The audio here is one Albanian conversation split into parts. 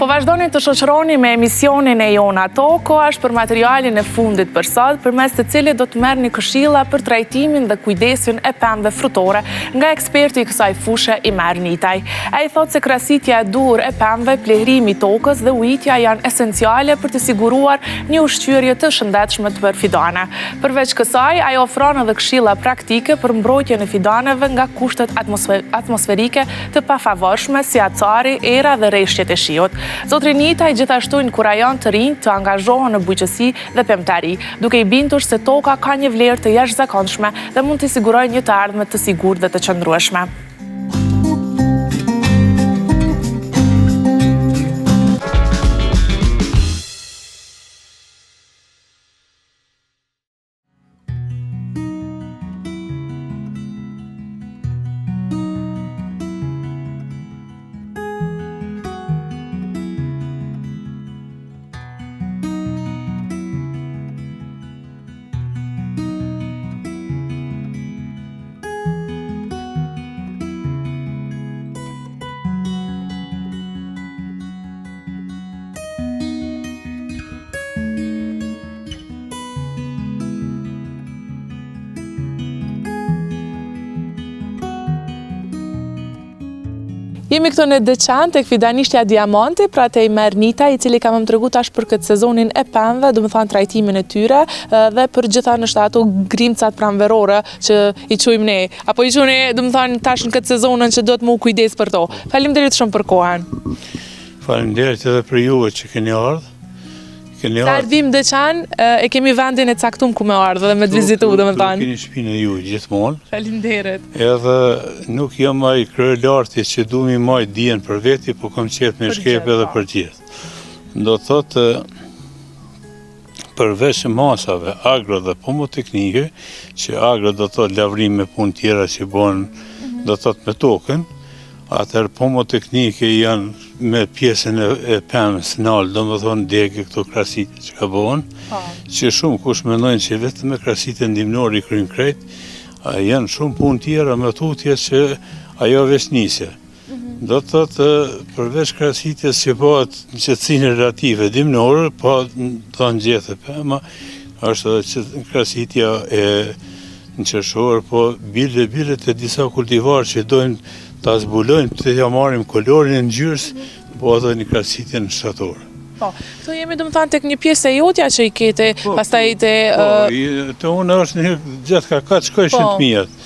Po vazhdoni të shoqëroni me emisionin e Jona Toko, është për materialin e fundit për sot, përmes të cilit do të merrni këshilla për trajtimin dhe kujdesin e pemëve frutore nga eksperti i kësaj fushë i Marnitaj. Ai thotë se krasitja e dur e pemëve, plehrimi i tokës dhe ujitja janë esenciale për të siguruar një ushqyerje të shëndetshme për fidane. Përveç kësaj, ai ofron edhe këshilla praktike për mbrojtjen e fidaneve nga kushtet atmosferike të pafavorshme si acari, era dhe rreshtet e shiut. Zotri Nitaj gjithashtu inkurajon të rinj të angazhohen në bujqësi dhe pemtari, duke i bindur se toka ka një vlerë të jashtëzakonshme dhe mund të sigurojë një të ardhme të sigurt dhe të qëndrueshme. Jemi këtu në Deçan tek fidanishtja Diamanti, pra te Marnitaj, i cili ka më tregu tash për këtë sezonin e pemëve, do të thonë trajtimin e tyre dhe për gjitha në ato grimcat pranverore që i quajmë ne, apo i quajmë ne, do të thonë tash në këtë sezonën që do të më kujdes për to. Faleminderit shumë për kohën. Faleminderit edhe për juve që keni ardhur. Sa ardhim Deçan, e kemi vendin e caktuar ku me ardhë dhe me të vizitu, do të thonë. Keni shtëpinë e ju gjithmonë. Faleminderit. Edhe nuk jam ai kryelarti që du mi maj dijen për veti, po kam qef me shkep edhe për gjithë. Do thotë përveç masave agro dhe pomoteknike, që agro do thotë lavrim me punë tjera që bën, do thotë me tokën, atëherë pomoteknike janë me pjesën e pemës nalë, do më thonë degë këto krasite që ka bëhen, që shumë kush mendojnë që vetëm me krasite ndihmore i kryjnë krejt, janë shumë punë tjera me tutje që ajo veç nisje. Do të thotë përveç krasitjes që bëhet në qetësinë relative ndihmore, po do ngjethe pema, është edhe krasitja e në qershor, po bilet e disa kultivarë që dojnë ta zbulojnë, të ja marrim kolorin e ngjyrës, po edhe një krasitje në shtatore. Po, këtu jemi do të thonë tek një pjesë e jotja që i kete, pastaj te... Po, të unë është një gjatë ka katë shkojshin të mijat.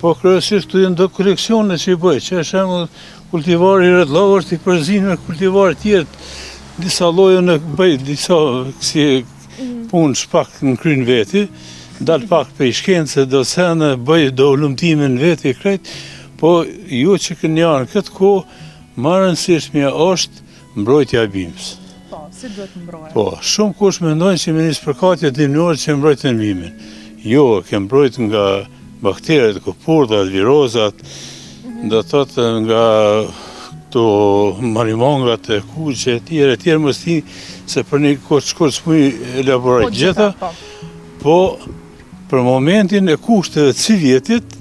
Po, kryesisht të jenë do koleksione që i bëj, që është shembull kultivari i redllavë është i përzinë me kultivarë tjerë, disa lloje në bëj, disa si punë shpak në kryn veti, dal pak për shkencë, docene, bëj do lumtimin veti krejt. Po, ju që kënë janë këtë kohë, më rëndësishmja është mbrojtja e bimës. Po, si duhet mbrojtja? Po, shumë kush mendojnë që me një spërkatje dimnore që mbrojtën bimin. Jo, ke mbrojt nga bakteret, kopurdat, virozat, do thotë nga këto marimongat e kuqe, tjere mos ti, se për një kohë s'muj elaborat gjitha, po, për momentin e kushteve të si vjetit,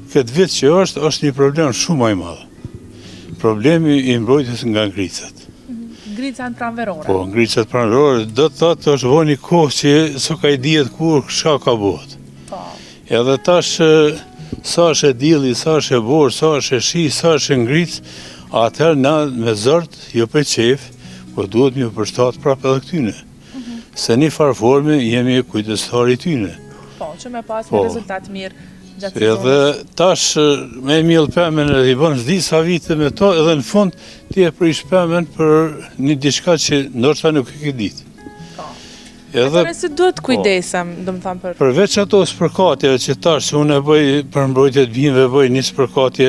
këtë vit që është një problem shumë më i madh. Problemi i mbrojtjes nga ngricat. Ngricat pranverore. Po, ngricat pranverore, do të thotë është vënë një kohë që s'o ka i dihet kur çka ka bëhet. Po. Edhe tash sa është e dielli, sa është e borë, sa është e shi, sa është e ngric, atëherë na me zort, jo për qef, po duhet më përshtat prapë edhe këtyne. Se një farforme jemi kujdestar i tyne. Po, që me pas një rezultat mirë. Edhe tash me miell pemën e i bën disa vite me to, edhe në fund ti e prish pemën për një diçka që ndoshta nuk e ke ditë. Edhe se duhet kujdesem, do të them për. Përveç ato spërkatjeve që tash unë e bëj për mbrojtje të bimëve, bëj një spërkatje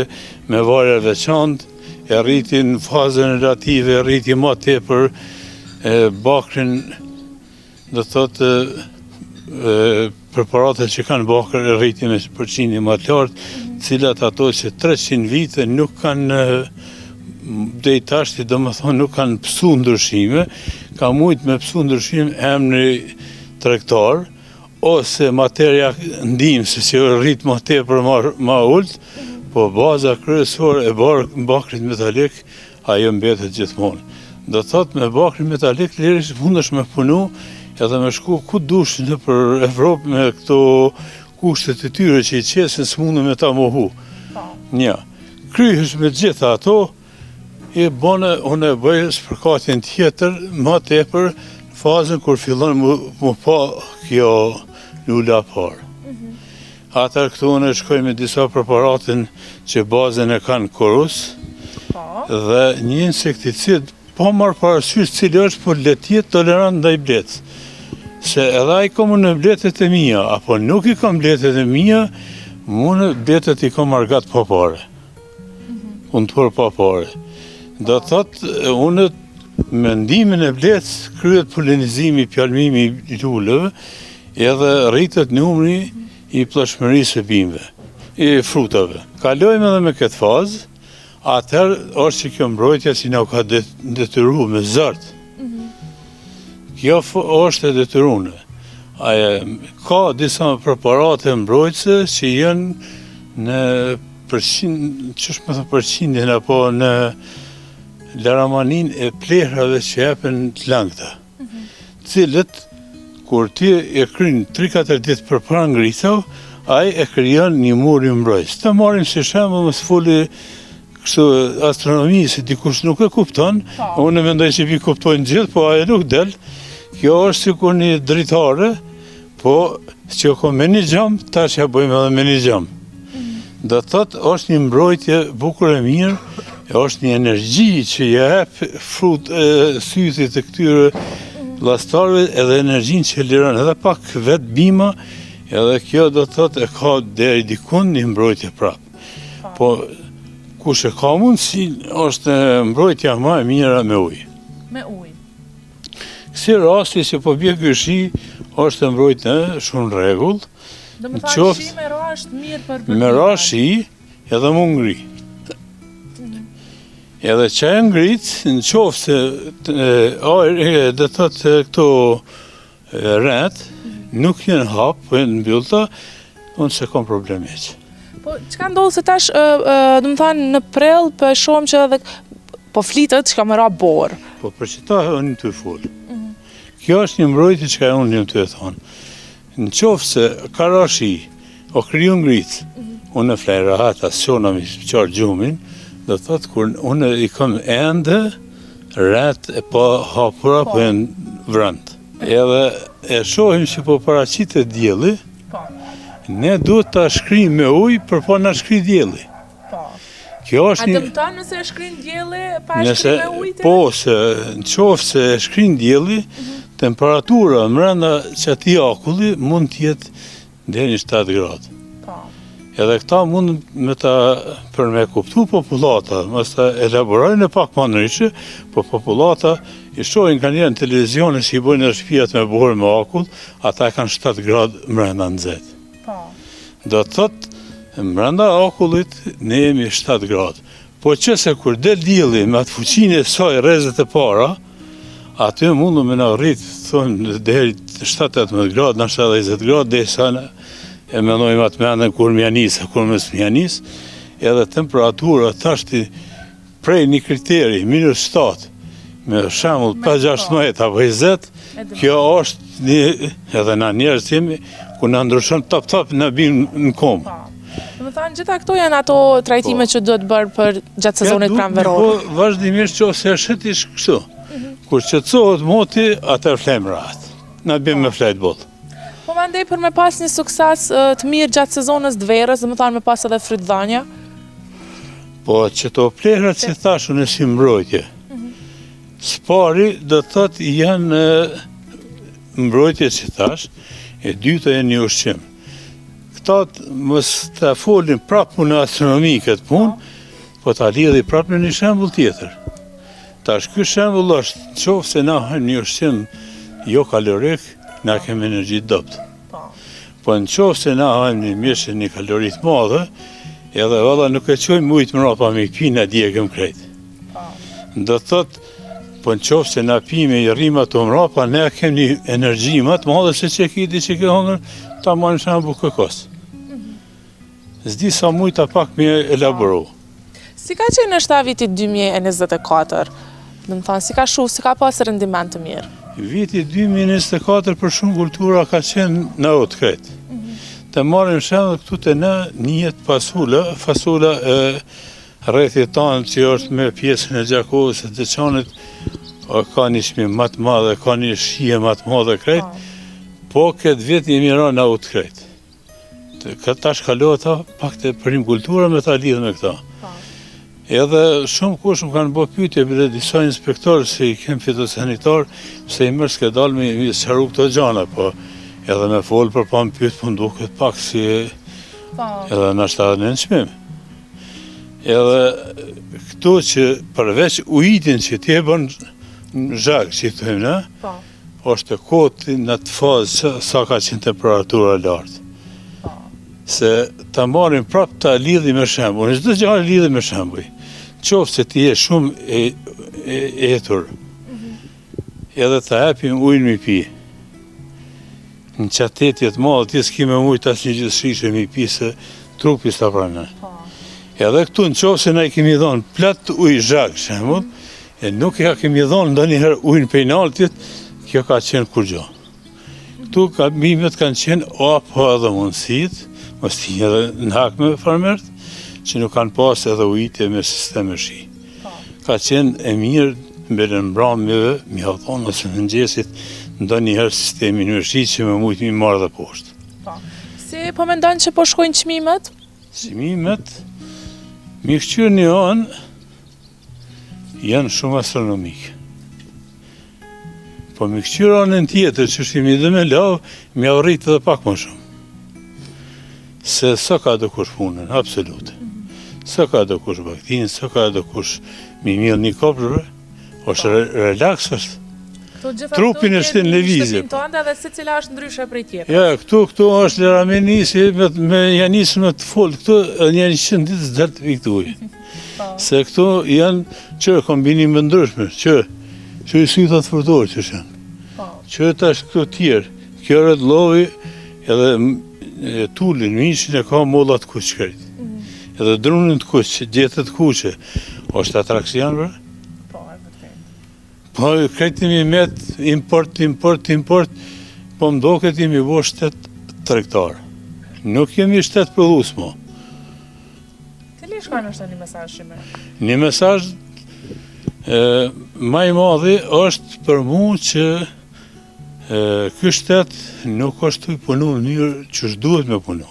me varë veçantë, e rriti në fazën relative, e rriti më tepër bakrin, do thotë preparatet që kanë bakër e rriti me përqindje më të lartë, cilat ato që 300 vite nuk kanë dhe i tashti, do më thonë, nuk kanë pësu ndryshime, ka mujtë me pësu ndryshime emri tregtar, ose materja ndihmëse që rritë më tepër më ullët, po baza kryesore e bakrit metalik, ajo mbetet gjithmonë. Do thot me bakri metalik lirisht mundesh me punu edhe me shku ku dush në për Evropë me këto kushtet e tyre që i qesin s'mundu me ta mohu. Nja, kryhesh me gjitha ato, i bone, unë e bëjë spërkatjen tjetër, ma tepër fazën kur fillon mu pa kjo lula parë. Atër këtu unë shkoj me disa preparatin që bazën e kanë korus, dhe një insekticid, pa marrë parasysh cili është, por letjet tolerant ndaj bletës. Se edhe a i kom në bletet e mija, apo nuk i kom bletet e mija, mune bletet i kom argat pa pare. Unë të për pa pare. Do thotë, unë mendimin e bletës kryet polinizimi, pjalmimi i lullëve, edhe rritet numri i plashmërisë e bimëve, i frutave. Kalojme edhe me këtë fazë, atër është që kjo mbrojtja që nga ka detyru me zërtë. Kjo është e detyrune. Ka disa preparate mbrojtëse që jenë në përqindjen apo në laramanin e plehrave që jepen të langta. Cilët, kur ti e kryin 3-4 ditë për para ngritave, ai e krijon një mur i mbrojtës. Ta marrim si shembull mos foli kështu astronomi se dikush nuk e kupton, unë mendoj se vi kuptojnë gjithë, po ajo nuk del. Kjo është sikur një dritare, po që ka me një gjam, tash ja bëjmë edhe me një gjam. Do thotë është një mbrojtje bukur e mirë, është një energji që jep sytit e këtyre llastarëve edhe energjinë që liron edhe pak vetë bima, edhe kjo do thotë e ka deri dikun një mbrojtje prapë. Po kush e ka mundësi është mbrojtja më e mira me ujë. Me ujë. Si rasti që po bje gëshi është të mbrojt në shumë regull. Do më thashë shi me ra është mirë për bërgjë. Me ra shi edhe mu ngri. Edhe që e ngrit, në qofë se dhe thëtë këto rrët, nuk jenë hapë, po jenë mbyllta, unë se kom probleme që. Po, që ka ndodhë se tash, do më thanë në prell, për shumë që edhe po flitët që ka më ra borë. Po, për që ta unë të folë. Kjo është një mbrojtje që ka unë një të e thonë. Në qofë se ka ra shi, o kryu ngritë, unë e flejra hata, së qona mi qarë gjumin, dhe thotë kur unë i kom ende, rrët e po hapura, po e në vrëndë. Edhe e shohim që po paraqit e djeli, ne duhet të shkrim me ujë, për po në shkri djeli. A dëmëton nëse e shkrin djeli, pa e shkrim me ujë të? Po, se në qofë se e shkrin djeli, temperatura mrenda që ati akulli mund tjetë deri 7 gradë. Edhe këta mund me ta për me kuptu populata, mos ta elaborojnë e pak më ndryshe, po populata i shohin ka njerë në televizionin që i bojnë në shtëpijat me borë me akull, ata kanë 7 gradë mrenda nxehtë. Do të thotë, mrenda akullit ne jemi 7 gradë. Po qëse kur del dielli me atë fuqinë e saj rrezet e para, aty mundu me në rritë, thonë, deri 7-18 gradë, nështë edhe 20 gradë, dhe sa e menojmë atë mendën kur mjanis, kur mës mjanis, edhe temperatura tashti prej një kriteri, -7, me shembull 5-16 apo 20, kjo është një, edhe na njerëz jemi, ku na ndryshon top na bim në komë. Do të thënë gjitha këto janë ato trajtime që duhet bërë për gjatë sezonit pranveror. Po vazhdimisht që ose shëtish kështu. Kur qetësohet moti, atër flejmë rahat. Na bim me flejt botë. Po mandej për me pas një sukses të mirë gjatë sezonës të verës, dhe më thanë me pas edhe frytdhënia? Po që to plehrat që thashun e si mbrojtje. Spari do të thotë janë mbrojtje që thash, e dyta e një ushqim. Këta mos të folin prapë në astronomi këtë punë, po ta lidhi prapë në një shembull tjetër. Tash ky shembull është, qoftë se na hajmë një ushqim jo kalorik, na kemi energji dobët. Po në qoftë se na hajmë një mishë një kalorit madhe, edhe valla nuk e qojmë ujtë mrapa me pina djegëm krejt. Do të thotë, po në qoftë se na pime i rrima të mrapa, ne kemi një energji më të madhe se që kiti që ke hongër, ta marim shembull këkos. Zdi sa mujta pak me elaboru. Si ka qenë është vitit 2024? Dhe më thonë, si ka shu, si ka pasë rendiment të mirë? Viti 2024 për shumë kultura ka qenë në otë kretë. Të marim shemë dhe këtu të në njët fasula e rrethit tanë që është me pjesën e Gjakovës e Deçanit, ka një shmim matë madhe, ka një shije matë madhe kretë, po këtë vit jemi ra në otë kretë. Këta shkalohet ta pak të përim kultura me ta lidhë me këta. Edhe shumë kush më kanë bërë pyetje për disa inspektorë se i kemë fitosanitar, se i mërë s'ke dalë me sharu këto gjana, po edhe me folë për pa më pyet, po nduket pak si edhe në ashtë në nëqmim. Edhe këto që përveç ujitin që t'je bën zhag, që i thujmë në, është koti në të fazë sa ka qenë temperatura lartë. Se ta marim prap ta lidhi me shembull, në çdo gjë lidhi me shembull. Qoftë se ti je shumë e etur, edhe ta hapim ujnë mi pi. Në qatetjet madhe, ti s'ki me mujtë asë një gjithë shishe mi pi, se trupi s'ta pranë. Edhe këtu në qoftë se ne kemi dhonë plot ujë zhag, shembull, e nuk ja kemi dhonë ndonjëherë ujnë pejnaltit, kjo ka qenë kur gjë. Këtu mimet kanë qenë apo edhe mundësit, mos t'i edhe në hak me farmert, që nuk kanë pas edhe ujitje me sisteme shi. Ka qenë e mirë me në mbramjeve, mi hafton ose në mëngjesit, ndo njëherë sistemi në shi që me mujtë mi marrë dhe poshtë. Si po mendon që po shkojnë çmimet? Çmimet, mi këqyrë një anë, janë shumë astronomike. Po mi këqyrë anën tjetër që shimi dhe me lavë, mi arritë dhe pak më shumë. Se së ka do kush punën, absolute. Së ka do kush baktin, së ka do kush mi mjëll një kopshve, është relax është. Trupin është në levizje. Dhe se cila është ndryshe prej tjetër. Ja, këtu është lera me nisi, me janisë me të folë, këtu një 100 ditë s'dherë të pikë të ujë. Se këtu janë që kombinime ndryshme, që i sytat fërtorë që shenë. Që të është këtu tjerë, kjo rëtë lovi edhe tullin, mishin e ka mollat kuq krejt. Edhe drunin të kuq, gjetët kuqe, është atraksion bërë? Po, e vërtet. Po, krejtimi met, import, po më doket jemi bo shtetë tregtar. Nuk jemi shtetë pëllus mo. Cili shkojnë është një mesazh shime? Një mesazh ma i madhi është për mu që ky shtet nuk është të i punu në njërë që është duhet me punu.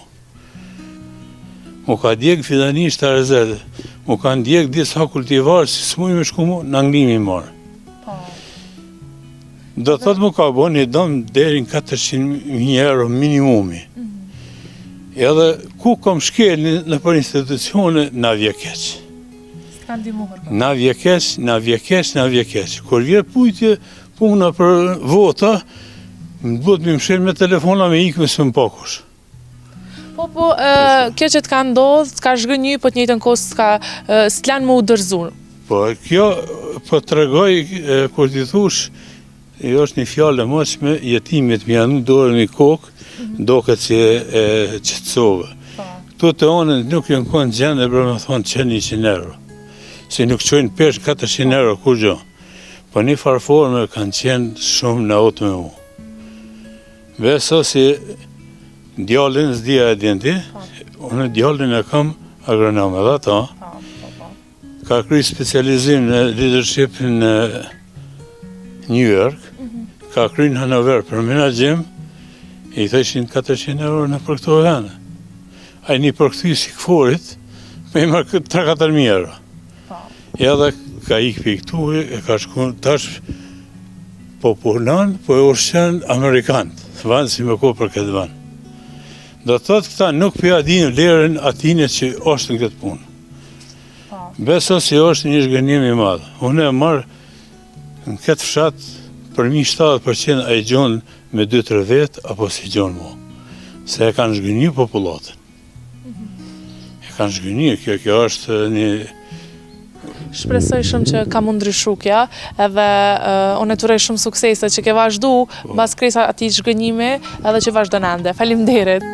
Mu ka djekë fidanisht të rezerve, mu kanë djekë disa kultivarë si s'muj me shku mu në anglimi marë. Do të thotë mu ka bo një dëmë deri në 400.000 euro minimumi. Edhe ku kom shkel në për institucione, na vjekeq. Na vjekeq. Kur vje pujtje puna për vota, më duhet më mshelë me telefona me ikme së më pakush. Po, kjo që t'ka ndodhë, t'ka zhgënjy, po t'njejtën kohë s'tlan më u dërzu. Po, kjo po të regoj, kur t'i thush, është një fjallë e moqme, jetimit më janë dorë një kokë, do këtë që e qëtësove. Këtu të onën nuk jënë konë gjendë e bërë me thonë që 100 euro. Si nuk qojnë pesh 400 euro kur gjo. Po një farforme kanë qenë shumë në otë me mu. Beso si djallin s'dia e djenti, unë djallin e kam agronom edhe ta. Ka kry specializim në leadership në New York, ka kry në Hanover për menaxhim, i thëshin 400 euro në për këto vene. A një për këtu si këforit, me i marrë 3-4.000 euro. Edhe ka ikë për këtu, e ka shku tash po punon, po e ushqen Amerikanët, vanë si me ko për këtë vanë. Do të thotë këta nuk për adinë lerën atine që është në këtë punë. Beso si është një zhgënim i madhë. Unë e marë në këtë fshatë për 70% a i gjonë me 2-3 vetë, apo si gjonë mu. Se e kanë zhgënjë popullatën. E kanë zhgënjë, kjo është një... Shpresoj shumë që ka mund ndryshu kja, edhe unë e turej shumë suksese që ke vazhdu, mbas kresa ati zhgënjime edhe që vazhdo në ende. Faleminderit.